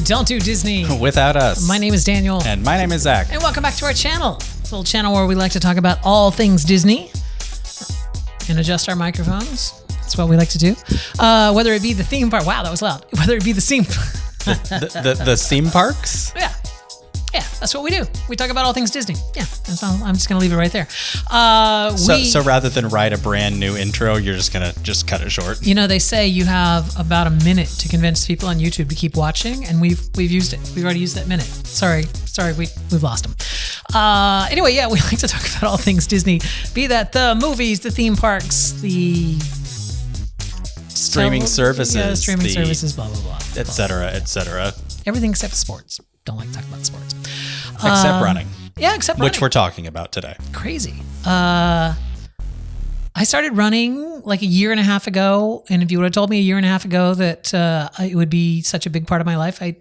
Don't Do Disney without us. My name is Daniel. And my name is Zach. And welcome back to our channel. It's a little channel where we like to talk about all things Disney and adjust our microphones. That's what we like to do. Whether it be the theme park. Wow, that was loud. Whether it be the theme the theme parks? Yeah, that's what we do. We talk about all things Disney. Yeah, that's all. I'm just going to leave it right there. So rather than write a brand new intro, you're just going to cut it short? You know, they say you have about a minute to convince people on YouTube to keep watching, and we've used it. We've already used that minute. Sorry, we've lost them. Anyway, yeah, we like to talk about all things Disney. Be that the movies, the theme parks, the streaming services, services, blah, blah, blah. Et cetera. Everything except sports. Don't like to talk about sports. Except running. Yeah, except running. Which we're talking about today. Crazy. I started running like a year and a half ago, and if you would have told me a year and a half ago that it would be such a big part of my life, I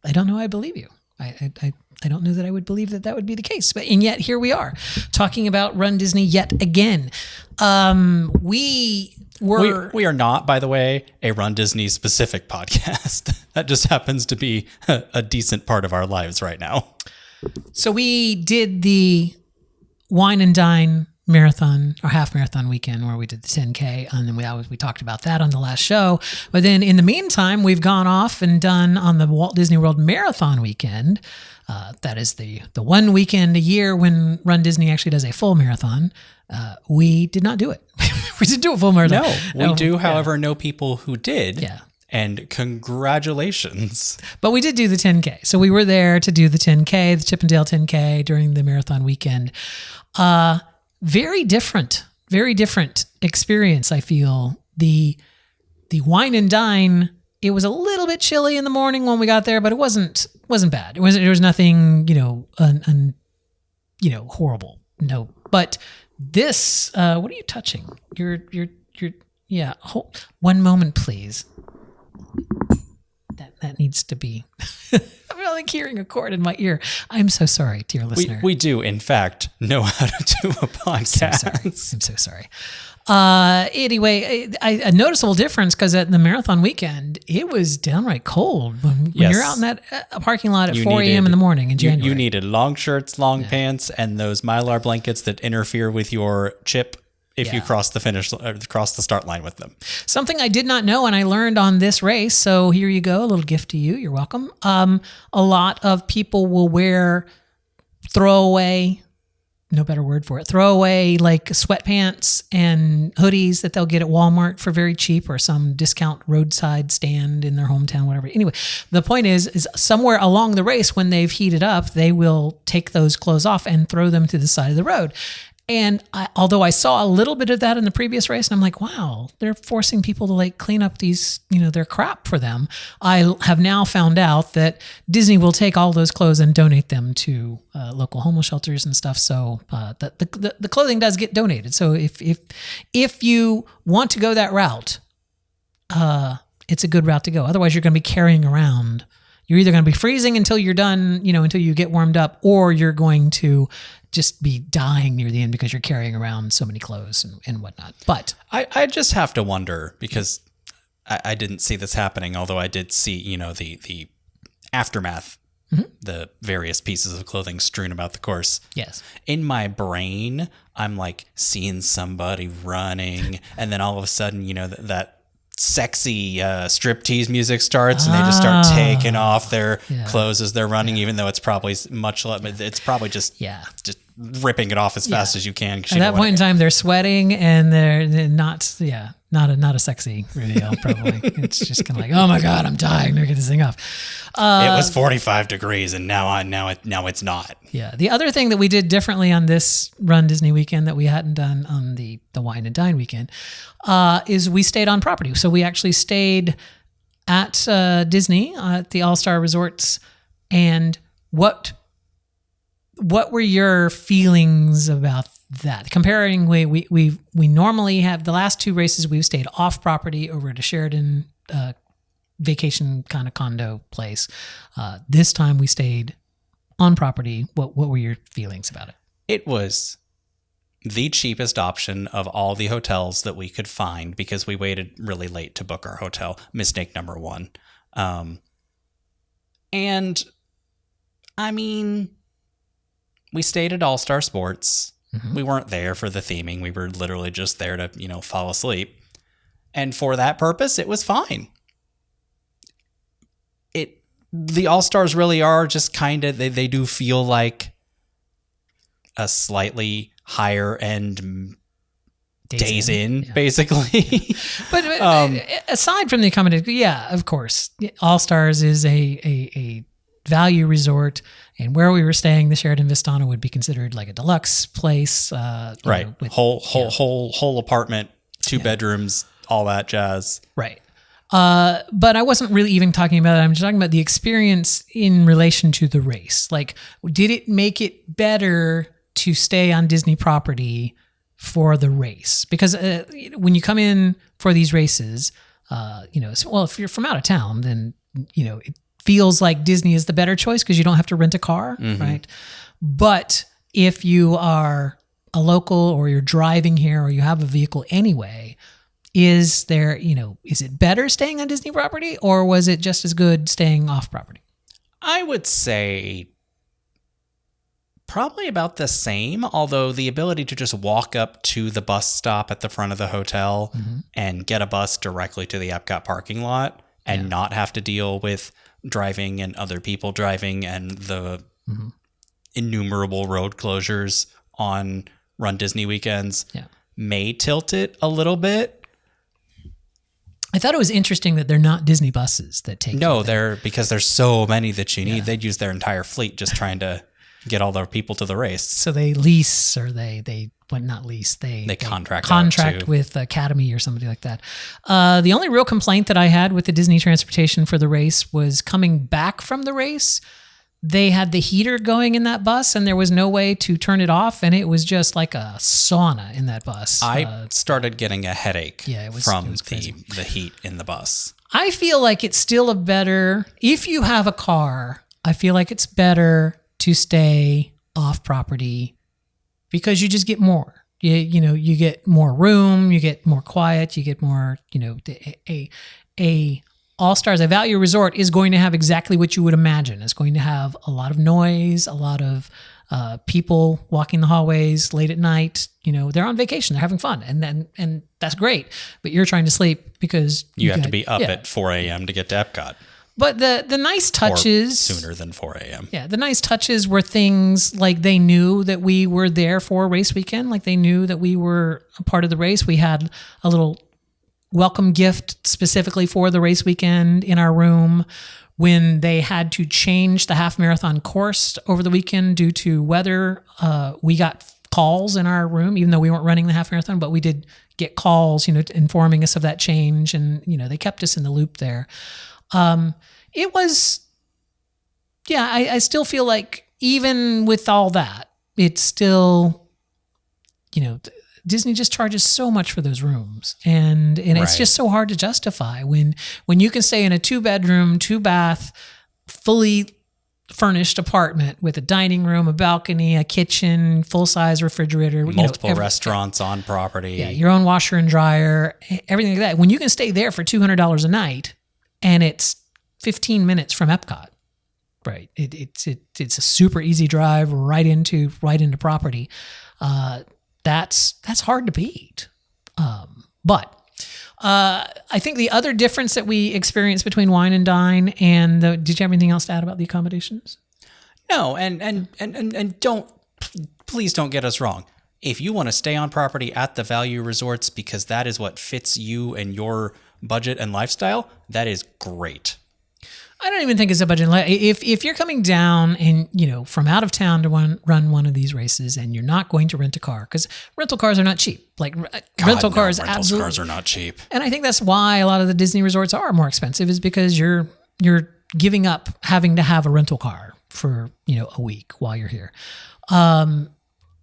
don't know I believe you. I don't know that I would believe that would be the case. And yet here we are talking about Run Disney yet again. We are not, by the way, a Run Disney specific podcast. That just happens to be a decent part of our lives right now. So we did the Wine and Dine marathon or half marathon weekend where we did the 10K, and then we talked about that on the last show. But then in the meantime, we've gone off and done on the Walt Disney World Marathon weekend. That is the one weekend a year when Run Disney actually does a full marathon. We did not do it. We didn't do a full marathon. No, we do, however, know people who did. Yeah. And congratulations. But we did do the 10K. So we were there to do the 10K, the Chippendale 10K during the marathon weekend. Very different experience, I feel. The Wine and Dine, it was a little bit chilly in the morning when we got there, but it wasn't bad. There was nothing, horrible. No. But this, what are you touching? Yeah. One moment, please. That needs to be. I'm really hearing a cord in my ear. I'm so sorry, dear listener. We do, in fact, know how to do a podcast. I'm so sorry. Anyway, a noticeable difference because at the marathon weekend, it was downright cold. When you're out in that parking lot at 4 a.m. in the morning in January. You needed long shirts, long pants, and those Mylar blankets that interfere with your chip if you cross the start line with them. Something I did not know and I learned on this race. So here you go, a little gift to you. You're welcome. A lot of people will wear throwaway, no better word for it, throwaway like sweatpants and hoodies that they'll get at Walmart for very cheap or some discount roadside stand in their hometown, whatever. Anyway, the point is somewhere along the race when they've heated up, they will take those clothes off and throw them to the side of the road. And although I saw a little bit of that in the previous race, and I'm like, wow, they're forcing people to like clean up these, their crap for them. I have now found out that Disney will take all those clothes and donate them to local homeless shelters and stuff. So the clothing does get donated. So if you want to go that route, it's a good route to go. Otherwise, you're going to be carrying around. You're either going to be freezing until you're done, until you get warmed up, or you're going to just be dying near the end because you're carrying around so many clothes and whatnot. But I just have to wonder, because I didn't see this happening, although I did see, the aftermath, the various pieces of clothing strewn about the course. Yes. In my brain, I'm like seeing somebody running, and then all of a sudden, that sexy striptease music starts, and they just start taking off their clothes as they're running, even though it's probably much less. It's probably just ripping it off as fast as you can. At that point in time, they're sweating and they're not a sexy reveal. Probably it's just kind of like, oh my god, I'm dying. They're getting this thing off. It was 45 degrees, and now it's not. Yeah. The other thing that we did differently on this Run Disney weekend that we hadn't done on the Wine and Dine weekend is we stayed on property. So we actually stayed at Disney at the All-Star Resorts. And what were your feelings about that? Comparing, we normally have the last two races we've stayed off property over at a Sheridan vacation kind of condo place. This time we stayed on property. What were your feelings about it? It was the cheapest option of all the hotels that we could find because we waited really late to book our hotel. Mistake number one. And I mean, we stayed at All Star Sports. Mm-hmm. We weren't there for the theming. We were literally just there to, fall asleep. And for that purpose, it was fine. The All Stars really are just kind of, they do feel like a slightly higher end Days in, yeah. basically. But aside from the accommodation, yeah, of course, All Stars is a value resort, and where we were staying, the Sheraton Vistana would be considered like a deluxe place. Right, whole apartment, 2 bedrooms, all that jazz. Right. But I wasn't really even talking about it. I'm just talking about the experience in relation to the race. Like, did it make it better to stay on Disney property for the race? Because when you come in for these races, if you're from out of town, then, it feels like Disney is the better choice because you don't have to rent a car, right? But if you are a local or you're driving here or you have a vehicle anyway, is it better staying on Disney property, or was it just as good staying off property? I would say probably about the same, although the ability to just walk up to the bus stop at the front of the hotel and get a bus directly to the Epcot parking lot and not have to deal with driving and other people driving and the innumerable road closures on Run Disney weekends may tilt it a little bit. I thought it was interesting that they're not Disney buses that take you there. Because there's so many that you need. They'd use their entire fleet just trying to get all the people to the race. So they lease, or they not lease. They contract with Academy or somebody like that. The only real complaint that I had with the Disney transportation for the race was coming back from the race. They had the heater going in that bus, and there was no way to turn it off, and it was just like a sauna in that bus. I started getting a headache from crazy. The heat in the bus. I feel like it's still if you have a car, I feel like it's better to stay off property because you just get more. You get more room, you get more quiet, you get more, a All Stars, a value resort is going to have exactly what you would imagine. It's going to have a lot of noise, a lot of people walking the hallways late at night. They're on vacation, they're having fun, and that's great. But you're trying to sleep because you have to be up at 4 a.m. to get to Epcot. But the nice touches... Or sooner than 4 a.m. Yeah, the nice touches were things like they knew that we were there for race weekend. Like they knew that we were a part of the race. We had a little welcome gift specifically for the race weekend in our room. When they had to change the half marathon course over the weekend due to weather, we got calls in our room, even though we weren't running the half marathon, but we did get calls, informing us of that change. And, they kept us in the loop there. It was, I still feel like even with all that, it's still, Disney just charges so much for those rooms, and it's just so hard to justify when you can stay in a 2-bedroom, 2-bath, fully furnished apartment with a dining room, a balcony, a kitchen, full-size refrigerator, multiple restaurants on property, your own washer and dryer, everything like that. When you can stay there for $200 a night, and it's 15 minutes from Epcot, right? It's a super easy drive right into property. That's hard to beat. But I think the other difference that we experienced between Wine and Dine did you have anything else to add about the accommodations? No, and please don't get us wrong. If you want to stay on property at the value resorts because that is what fits you and your budget and lifestyle, that is great. I don't even think it's a budget. If you're coming down and, from out of town to run one of these races and you're not going to rent a car, because rental cars are not cheap. Rental cars are not cheap. And I think that's why a lot of the Disney resorts are more expensive, is because you're giving up having to have a rental car for, a week while you're here.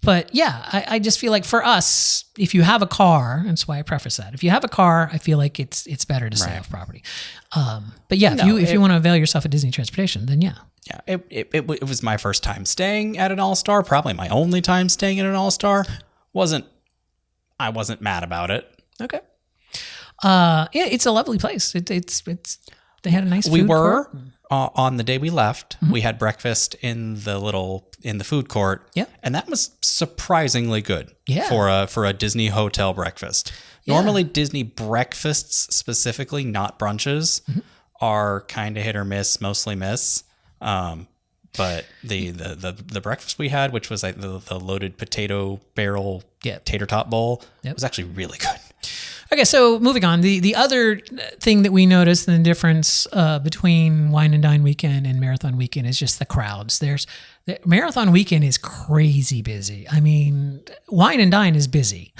But yeah, I just feel like for us, if you have a car, and that's why I preface that. If you have a car, I feel like it's better to stay off property. But yeah, if you want to avail yourself of Disney transportation, then yeah. Yeah, it was my first time staying at an All-Star, probably my only time staying at an All-Star. I wasn't mad about it. Okay. It's a lovely place. It's they had a nice food court. on the day we left, Mm-hmm. we had breakfast in the food court. Yeah. And that was surprisingly good. Yeah. For a Disney hotel breakfast. Yeah. Normally Disney breakfasts specifically, not brunches, Mm-hmm. are kind of hit or miss, mostly miss. But the breakfast we had, which was like the loaded potato barrel tater tot bowl, was actually really good. Okay, so moving on. The other thing that we noticed in the difference between Wine and Dine weekend and Marathon weekend is just the crowds. The Marathon weekend is crazy busy. I mean, Wine and Dine is busy,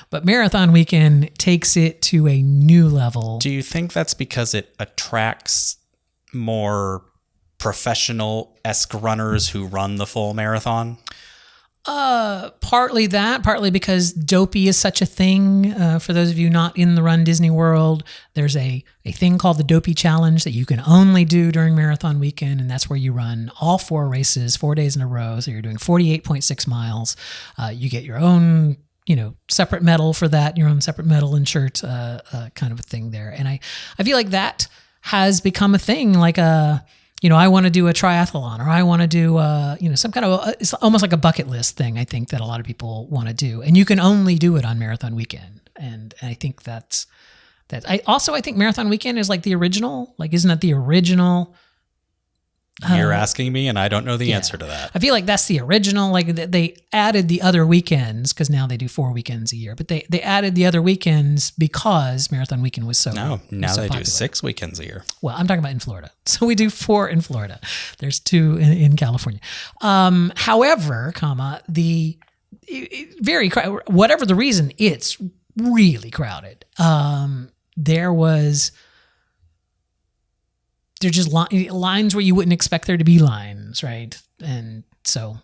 but Marathon weekend takes it to a new level. Do you think that's because it attracts more professional-esque runners who run the full marathon? Partly that, partly because dopey is such a thing. For those of you not in the Run Disney World, there's a thing called the Dopey Challenge that you can only do during Marathon weekend, and that's where you run all 4 races, 4 days in a row. So you're doing 48.6 miles. You get your own, separate medal for that, your own separate medal and shirt, kind of a thing there. And I feel like that has become a thing, like I want to do a triathlon, or I want to do, some kind of, it's almost like a bucket list thing, I think, that a lot of people want to do. And you can only do it on Marathon weekend. And I think that's. I think Marathon weekend is like the original. Like, isn't that the original? You're asking me, and I don't know the answer to that. I feel like that's the original. Like, they added the other weekends because now they do 4 weekends a year. But they added the other weekends because Marathon weekend was so No, now so they popular. do 6 weekends a year. Well, I'm talking about in Florida. So we do 4 in Florida. There's 2 in California. However, whatever the reason, it's really crowded. They're just lines where you wouldn't expect there to be lines, right? And so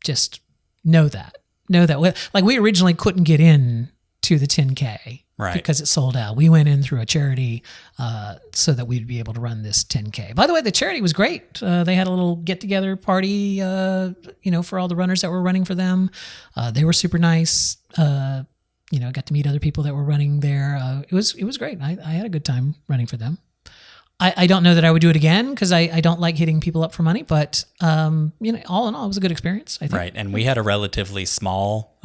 just know that. Like, we originally couldn't get in to the 10K. Right. Because it sold out. We went in through a charity so that we'd be able to run this 10K. By the way, the charity was great. They had a little get-together party, for all the runners that were running for them. They were super nice. Got to meet other people that were running there. It was great. I had a good time running for them. I don't know that I would do it again because I don't like hitting people up for money, but all in all, it was a good experience, I think. Right, and we had a relatively small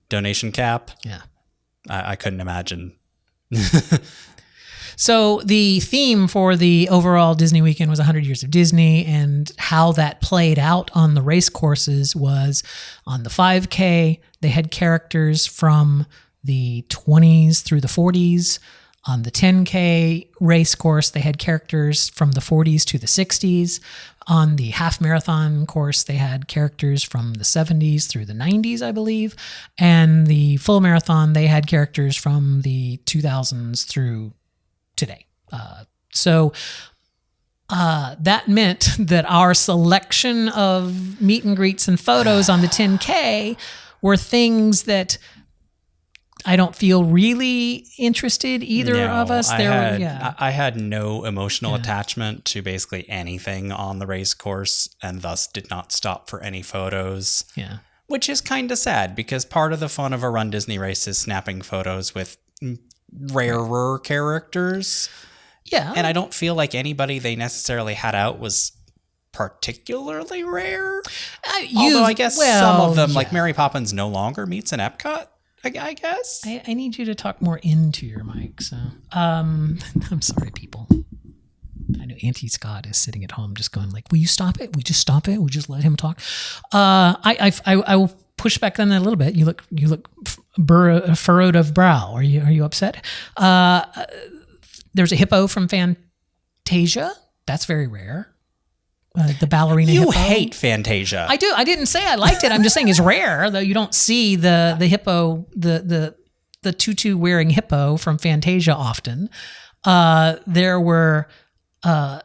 donation cap. Yeah. I couldn't imagine. So the theme for the overall Disney weekend was 100 Years of Disney, and how that played out on the race courses was on the 5K, they had characters from the 20s through the 40s. On the 10K race course, they had characters from the 40s to the 60s. On the half marathon course, they had characters from the 70s through the 90s, I believe. And the full marathon, they had characters from the 2000s through today. So that meant that our selection of meet and greets and photos on the 10K were things that I don't feel really interested either of us. I had no emotional attachment to basically anything on the race course, and thus did not stop for any photos. Yeah. Which is kind of sad, because part of the fun of a Run Disney race is snapping photos with rarer characters. Yeah. And I don't feel like anybody they necessarily had out was particularly rare. Although I guess some of them, like Mary Poppins, no longer meets in Epcot. I guess. I need you to talk more into your mic. So, I'm sorry, people. I know Auntie Scott is sitting at home just going like, will you stop it? We just stop it. We just let him talk. I will push back on that a little bit. You look furrowed of brow. Are you upset? There's a hippo from Fantasia. That's very rare. The ballerina hippo. You hate Fantasia. I do. I didn't say I liked it. I'm just saying it's rare, though you don't see the hippo, the tutu wearing hippo from Fantasia often. There were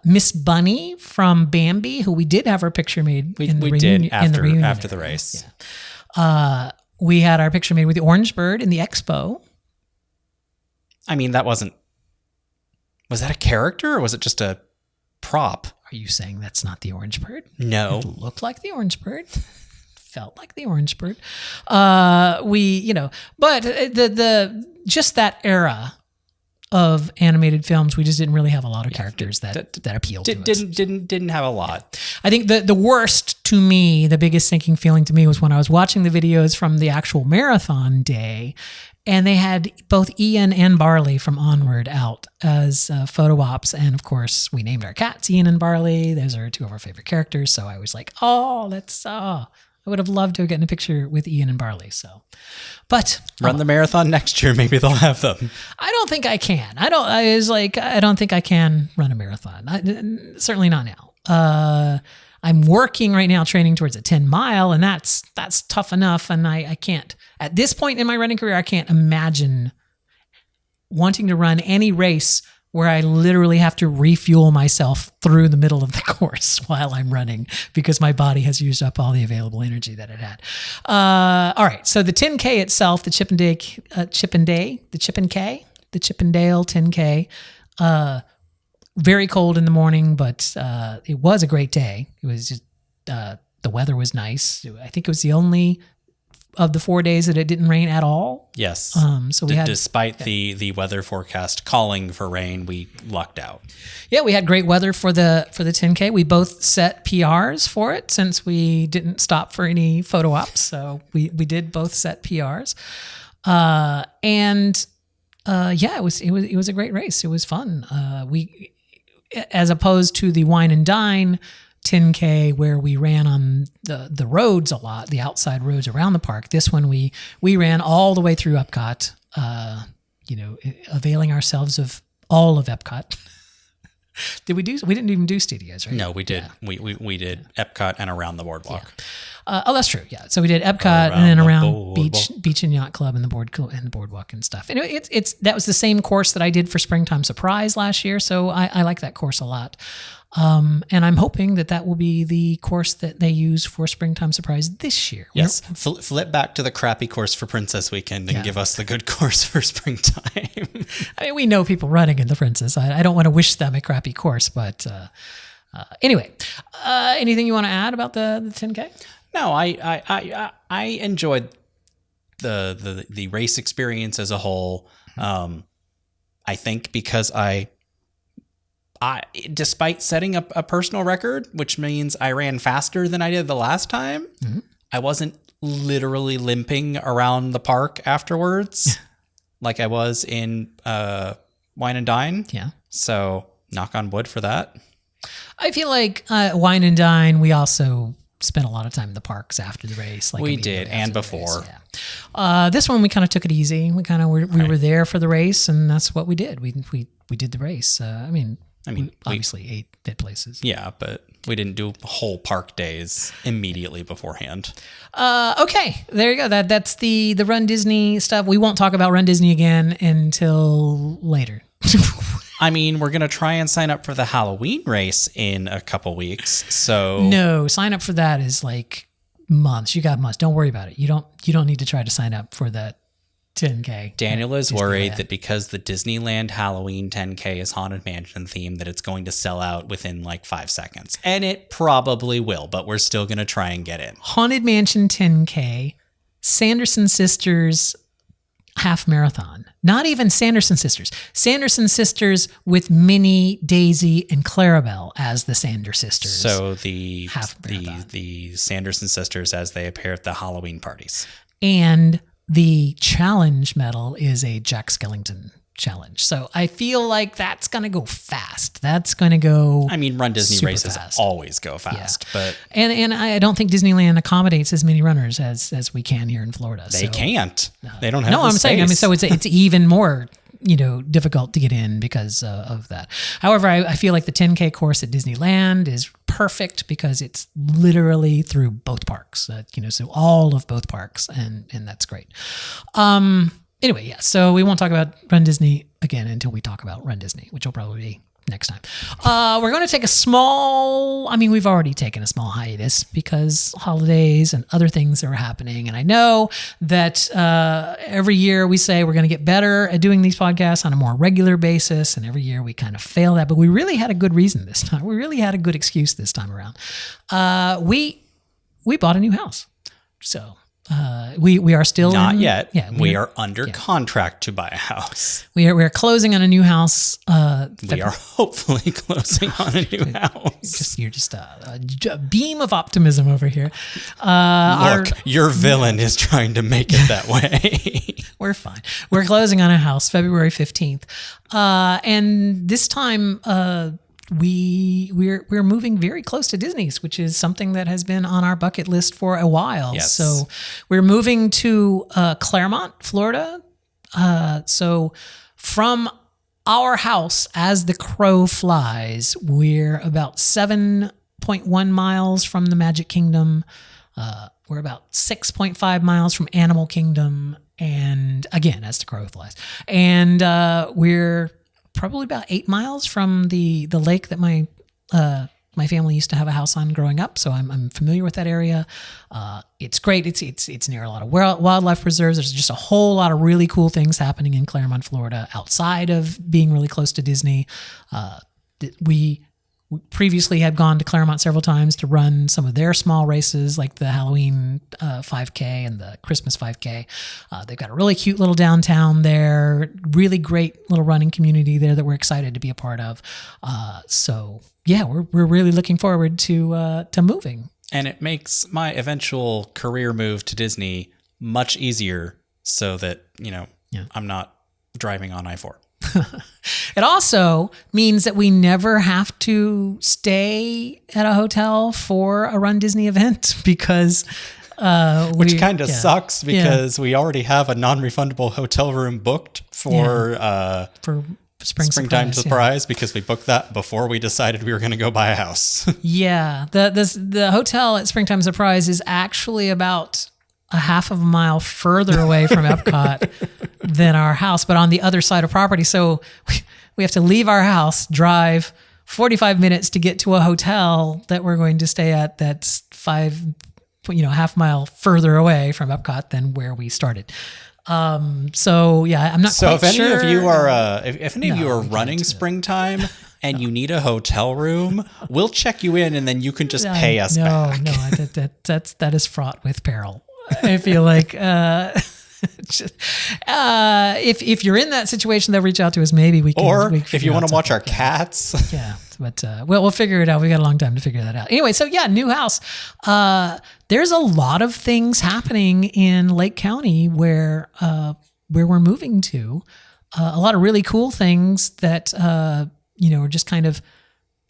Miss Bunny from Bambi, who we did have our picture made in the reunion. After the race. Yeah. We had our picture made with the orange bird in the expo. I mean, was that a character, or was it just a prop? Are you saying that's not the orange bird? No. It looked like the orange bird. Felt like the orange bird. But the just that era of animated films, we just didn't really have a lot of characters that appealed to us. Didn't have a lot. I think the worst to me, the biggest sinking feeling to me was when I was watching the videos from the actual marathon day, and they had both Ian and Barley from Onward out as photo ops. And of course, we named our cats Ian and Barley. Those are two of our favorite characters. So I was like, oh, I would have loved to have gotten a picture with Ian and Barley. So, but run the marathon next year. Maybe they'll have them. I don't think I can. I don't think I can run a marathon. Certainly not now. I'm working right now, training towards a 10-mile, and that's tough enough. And I can't, at this point in my running career, I can't imagine wanting to run any race where I literally have to refuel myself through the middle of the course while I'm running because my body has used up all the available energy that it had. All right, so the 10K itself, the Chippendale 10K, very cold in the morning, but it was a great day. It was just, the weather was nice. I think it was the only of the 4 days that it didn't rain at all. Yes. So we had, despite the weather forecast calling for rain, we lucked out. Yeah, we had great weather for the 10K. We both set PRs for it since we didn't stop for any photo ops. So we did both set PRs. Yeah, it was a great race. It was fun. We, as opposed to the Wine and Dine 10K where we ran on the roads a lot, the outside roads around the park. This one we ran all the way through Epcot, availing ourselves of all of Epcot. We didn't even do studios, right? No, we did. Yeah. We did Epcot and around the boardwalk. Yeah. That's true. Yeah. So we did Epcot and then around Beach and Yacht Club and the boardwalk and stuff. And that was the same course that I did for Springtime Surprise last year. So I like that course a lot. And I'm hoping that will be the course that they use for Springtime Surprise this year. Yes. Flip back to the crappy course for Princess Weekend and give us the good course for Springtime. I mean, we know people running in the Princess. I don't want to wish them a crappy course, but anyway, anything you want to add about the 10K? No, I enjoyed the race experience as a whole. I think because I despite setting up a personal record, which means I ran faster than I did the last time, mm-hmm. I wasn't literally limping around the park afterwards like I was in Wine and Dine. Yeah. So knock on wood for that. I feel like Wine and Dine, we also spent a lot of time in the parks after the race. Like we did, and before. Race, yeah. This one we kind of took it easy. We kind of we were there for the race, and that's what we did. We did the race. I mean, we obviously ate at places. Yeah, but we didn't do whole park days immediately beforehand. Okay, there you go. That's the Run Disney stuff. We won't talk about Run Disney again until later. I mean, we're going to try and sign up for the Halloween race in a couple weeks. So no, sign up for that is like months. You got months. Don't worry about it. You don't need to try to sign up for that 10K. Daniel is worried that because the Disneyland Halloween 10K is Haunted Mansion themed, that it's going to sell out within like 5 seconds. And it probably will, but we're still going to try and get in. Haunted Mansion 10K, Sanderson Sisters half marathon. Not even Sanderson Sisters. Sanderson Sisters with Minnie, Daisy, and Clarabelle as the Sanders Sisters. So the Sanderson Sisters as they appear at the Halloween parties. And the challenge medal is a Jack Skellington challenge. So I feel like that's going to go fast. That's going to go I mean, Run Disney races fast. Always go fast. Yeah. But and I don't think Disneyland accommodates as many runners as we can here in Florida. They can't. They don't have No, the I'm space. saying, so it's even more difficult to get in because of that. However, I feel like the 10K course at Disneyland is perfect because it's literally through both parks, so all of both parks, and that's great. Anyway, yeah, so we won't talk about Run Disney again until we talk about Run Disney, which will probably be next time. We're going to take we've already taken a small hiatus because holidays and other things are happening. And I know that every year we say we're going to get better at doing these podcasts on a more regular basis. And every year we kind of fail that. But we really had a good reason this time. We really had a good excuse this time around. We bought a new house. So We are still Not yet. Yeah, we are under contract to buy a house. We're closing on a new house. We are hopefully closing on a new house. You're just a beam of optimism over here. Look, your villain is trying to make it that way. We're fine. We're closing on a house February 15th. And this time we're moving very close to Disney's, which is something that has been on our bucket list for a while. Yes. So we're moving to Claremont, Florida. So from our house, as the crow flies, we're about 7.1 miles from the Magic Kingdom. We're about 6.5 miles from Animal Kingdom. And again, as the crow flies. And we're probably about 8 miles from the lake that my family used to have a house on growing up, so I'm familiar with that area. It's great. It's near a lot of wildlife preserves. There's just a whole lot of really cool things happening in Claremont, Florida, outside of being really close to Disney. We previously had gone to Claremont several times to run some of their small races, like the Halloween 5K and the Christmas 5K. They've got a really cute little downtown there, really great little running community there that we're excited to be a part of. So yeah, we're really looking forward to moving. And it makes my eventual career move to Disney much easier, so that I'm not driving on I-4. It also means that we never have to stay at a hotel for a Run Disney event, because which kind of sucks, because we already have a non-refundable hotel room booked for Springtime Surprise, because we booked that before we decided we were going to go buy a house. Yeah, the hotel at Springtime Surprise is actually about a half of a mile further away from Epcot than our house, but on the other side of property. So we have to leave our house, drive 45 minutes to get to a hotel that we're going to stay at that's half mile further away from Epcot than where we started. So yeah, I'm not quite sure. So if any of you are running Springtime and you need a hotel room, we'll check you in, and then you can just pay us back. No, that is fraught with peril. I feel like if you're in that situation, they'll reach out to us. Maybe we can. Or if you want to watch our cats. Yeah, but we'll figure it out. We got a long time to figure that out. Anyway, so yeah, new house. There's a lot of things happening in Lake County where we're moving to. A lot of really cool things that are just kind of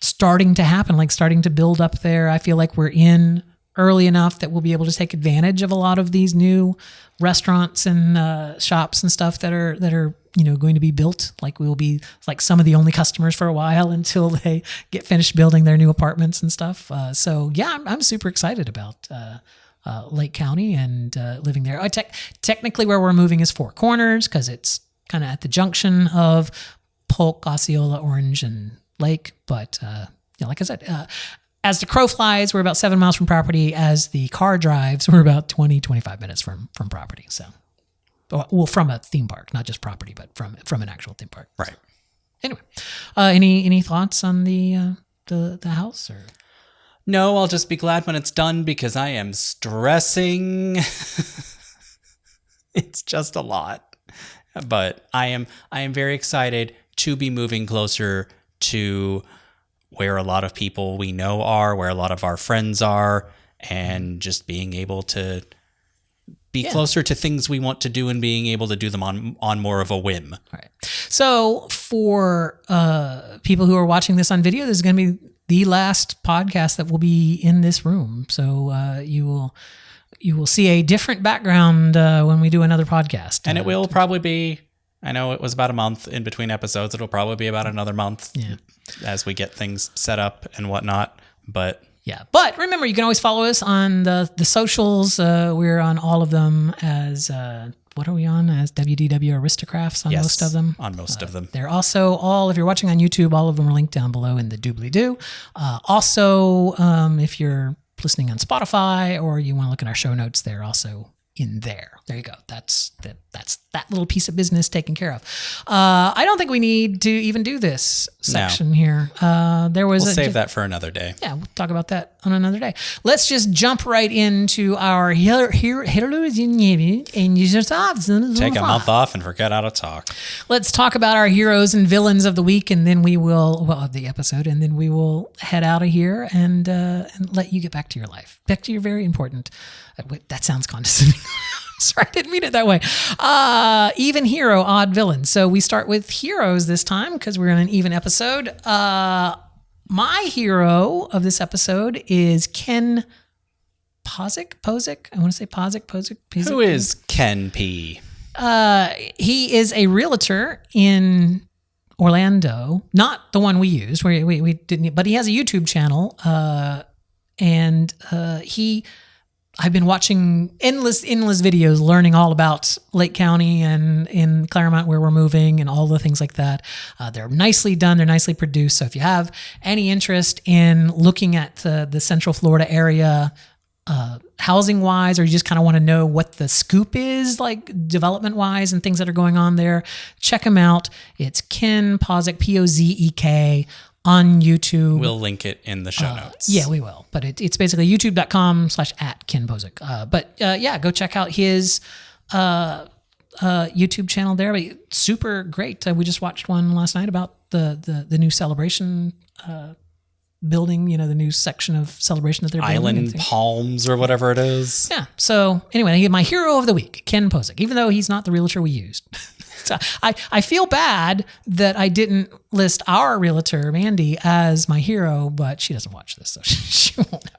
starting to happen, like starting to build up there. I feel like we're in early enough that we'll be able to take advantage of a lot of these new restaurants and shops and stuff that are going to be built. Like we will be like some of the only customers for a while until they get finished building their new apartments and stuff. So yeah, I'm super excited about Lake County and living there. Technically, where we're moving is Four Corners, because it's kind of at the junction of Polk, Osceola, Orange, and Lake. But like I said, as the crow flies, we're about 7 miles from property. As the car drives, we're about 25 minutes from property. So, well, from a theme park, not just property, but from an actual theme park. Right. Anyway, any thoughts on the house? Or no, I'll just be glad when it's done, because I am stressing. It's just a lot, but I am very excited to be moving closer to where a lot of people we know are, where a lot of our friends are, and just being able to be closer to things we want to do and being able to do them on more of a whim. All right. So for people who are watching this on video, this is going to be the last podcast that will be in this room. So you will see a different background when we do another podcast. And it will probably be, I know it was about a month in between episodes. It'll probably be about another month as we get things set up and whatnot. But yeah, but remember, you can always follow us on the socials. We're on all of them as, what are we on? As WDW Aristocrats on most of them. On most of them. They're also if you're watching on YouTube, all of them are linked down below in the doobly-doo. Also, if you're listening on Spotify or you want to look at our show notes, they're also in there. There you go. That's that little piece of business taken care of. I don't think we need to even do this section here. We'll save that for another day. Yeah, we'll talk about that on another day. Let's just jump right into our heroes. Take a month off and forget how to talk. Let's talk about our heroes and villains of the week, and then we will, of the episode, and then we will head out of here and let you get back to your life, back to your very important. Wait, that sounds condescending. Sorry, I didn't mean it that way. Even hero, odd villain. So we start with heroes this time because we're in an even episode. My hero of this episode is Ken Posick. I want to say Posick. Who is Ken P? He is a realtor in Orlando, not the one we used. We didn't, but he has a YouTube channel, and I've been watching endless videos, learning all about Lake County and in Claremont where we're moving and all the things like that. They're nicely done. They're nicely produced. So if you have any interest in looking at the Central Florida area, housing wise, or you just kind of want to know what the scoop is, like development wise and things that are going on there, check him out. It's Ken Posick, Pozek, on YouTube. We'll link it in the show notes. Yeah, we will. But it's basically youtube.com/@Ken Posick. Go check out his YouTube channel there. But super great. We just watched one last night about the new celebration building, the new section of celebration that they're building. Island Palms or whatever it is. Yeah. So anyway, my hero of the week, Ken Posick, even though he's not the realtor we used. So I feel bad that I didn't list our realtor, Mandy, as my hero, but she doesn't watch this, so she won't know.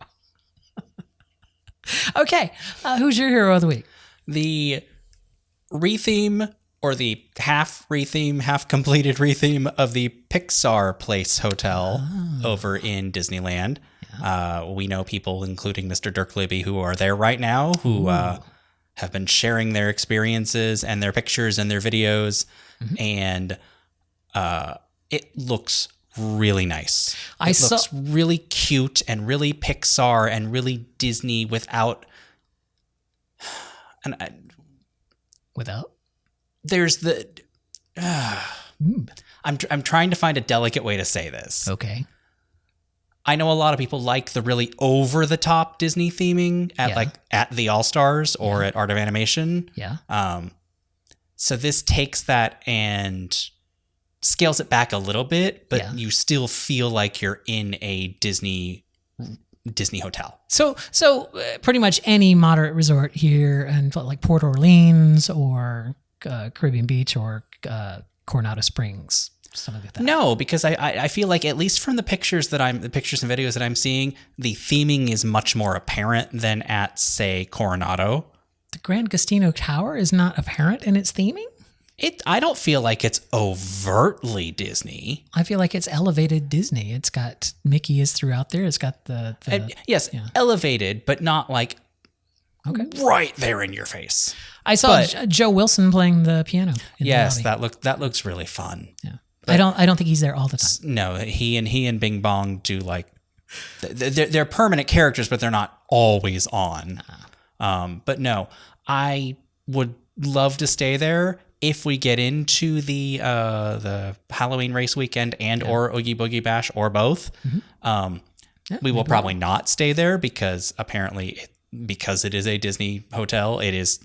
Okay. Who's your hero of the week? The retheme, or the half retheme, half completed retheme of the Pixar Place Hotel over in Disneyland. Yeah. We know people, including Mr. Dirk Libby, who are there right now, who have been sharing their experiences and their pictures and their videos. Mm-hmm. And it looks really nice. It looks really cute and really Pixar and really Disney without... There's the... I'm trying to find a delicate way to say this. Okay. I know a lot of people like the really over-the-top Disney theming at the All-Stars or at Art of Animation. Yeah. So this takes that and scales it back a little bit, but you still feel like you're in a Disney hotel. So pretty much any moderate resort here, and like Port Orleans or Caribbean Beach or Coronado Springs. Something like that. No, because I feel like, at least from the pictures and videos that I'm seeing, the theming is much more apparent than at, say, Coronado. The Grand Gastino Tower is not apparent in its theming? I don't feel like it's overtly Disney. I feel like it's elevated Disney. It's got Mickey is throughout there. It's got the elevated, but not like right there in your face. I saw Joe Wilson playing the piano. Yes, that looks really fun. Yeah. I don't think he's there all the time. No, he and Bing Bong do like they're permanent characters, but they're not always on. But no, I would love to stay there if we get into the Halloween race weekend or Oogie Boogie Bash or both. Mm-hmm. We will probably not stay there because apparently because it is a Disney hotel, it is,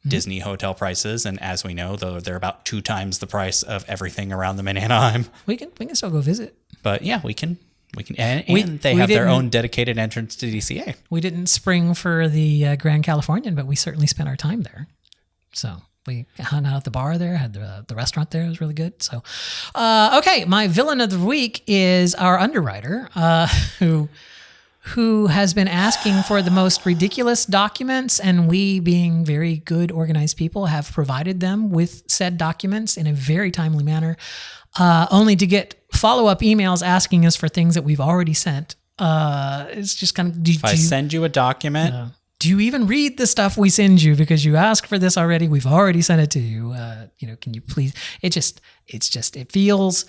Disney hotel prices. And as we know, though, they're about 2 times the price of everything around them in Anaheim. We can still go visit. But yeah, we can. And they have their own dedicated entrance to DCA. We didn't spring for the Grand Californian, but we certainly spent our time there. So we hung out at the bar there, had the restaurant there. It was really good. So, okay, my villain of the week is our underwriter, who has been asking for the most ridiculous documents, and we, being very good, organized people, have provided them with said documents in a very timely manner, only to get follow-up emails asking us for things that we've already sent. It's just kind of... If I send you a document... do you even read the stuff we send you? Because you asked for this already. We've already sent it to you. Can you please... It feels...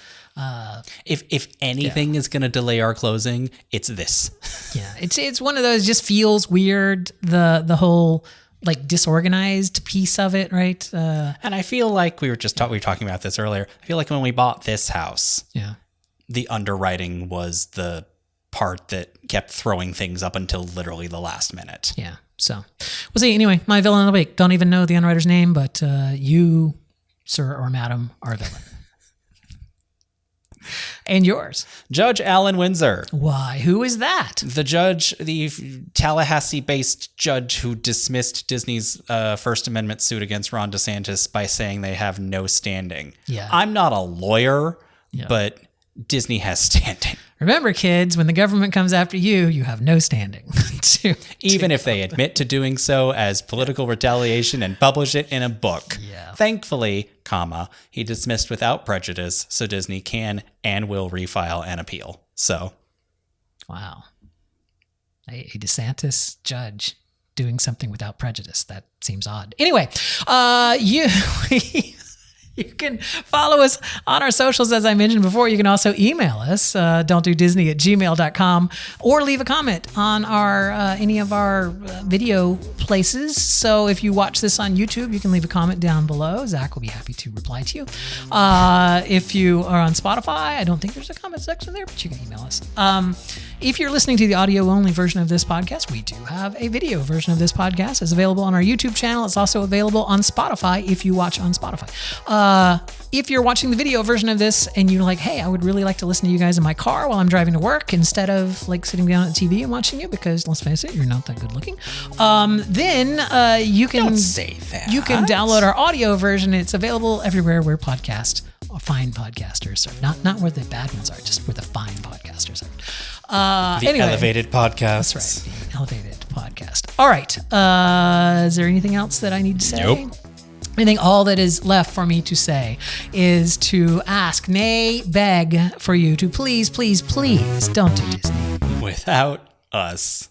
If anything is going to delay our closing, it's this. Yeah, it's one of those, just feels weird. The whole like disorganized piece of it, right? And I feel like we were talking about this earlier. I feel like when we bought this house, the underwriting was the part that kept throwing things up until literally the last minute. Yeah. So we'll see. Anyway, my villain of the week. Don't even know the underwriter's name, but you, sir or madam, are a villain. And yours? Judge Alan Windsor. Why? Who is that? The judge, the Tallahassee-based judge who dismissed Disney's First Amendment suit against Ron DeSantis by saying they have no standing. Yeah. I'm not a lawyer, but Disney has standing. Remember, kids, when the government comes after you, you have no standing. Even if they admit to doing so as political retaliation and publish it in a book. Yeah. Thankfully, he dismissed without prejudice, so Disney can and will refile an appeal. So. Wow. A DeSantis judge doing something without prejudice. That seems odd. Anyway, you can follow us on our socials, as I mentioned before. You can also email us, don'tdodisney@gmail.com, or leave a comment on our any of our video places. So if you watch this on YouTube, you can leave a comment down below. Zach will be happy to reply to you. If you are on Spotify, I don't think there's a comment section there, but you can email us. If you're listening to the audio-only version of this podcast, we do have a video version of this podcast. It's available on our YouTube channel. It's also available on Spotify if you watch on Spotify. If you're watching the video version of this and you're like, hey, I would really like to listen to you guys in my car while I'm driving to work instead of like sitting down at the TV and watching you, because let's face it, you're not that good looking, then you can Don't say that. You can download our audio version. It's available everywhere where podcasts or fine podcasters are. Not where the bad ones are, just where the fine podcasters are. Anyway, elevated podcasts. That's right. The elevated podcast. All right. Is there anything else that I need to say? Nope. I think all that is left for me to say is to ask, nay, beg for you to please, please, please don't do Disney without us.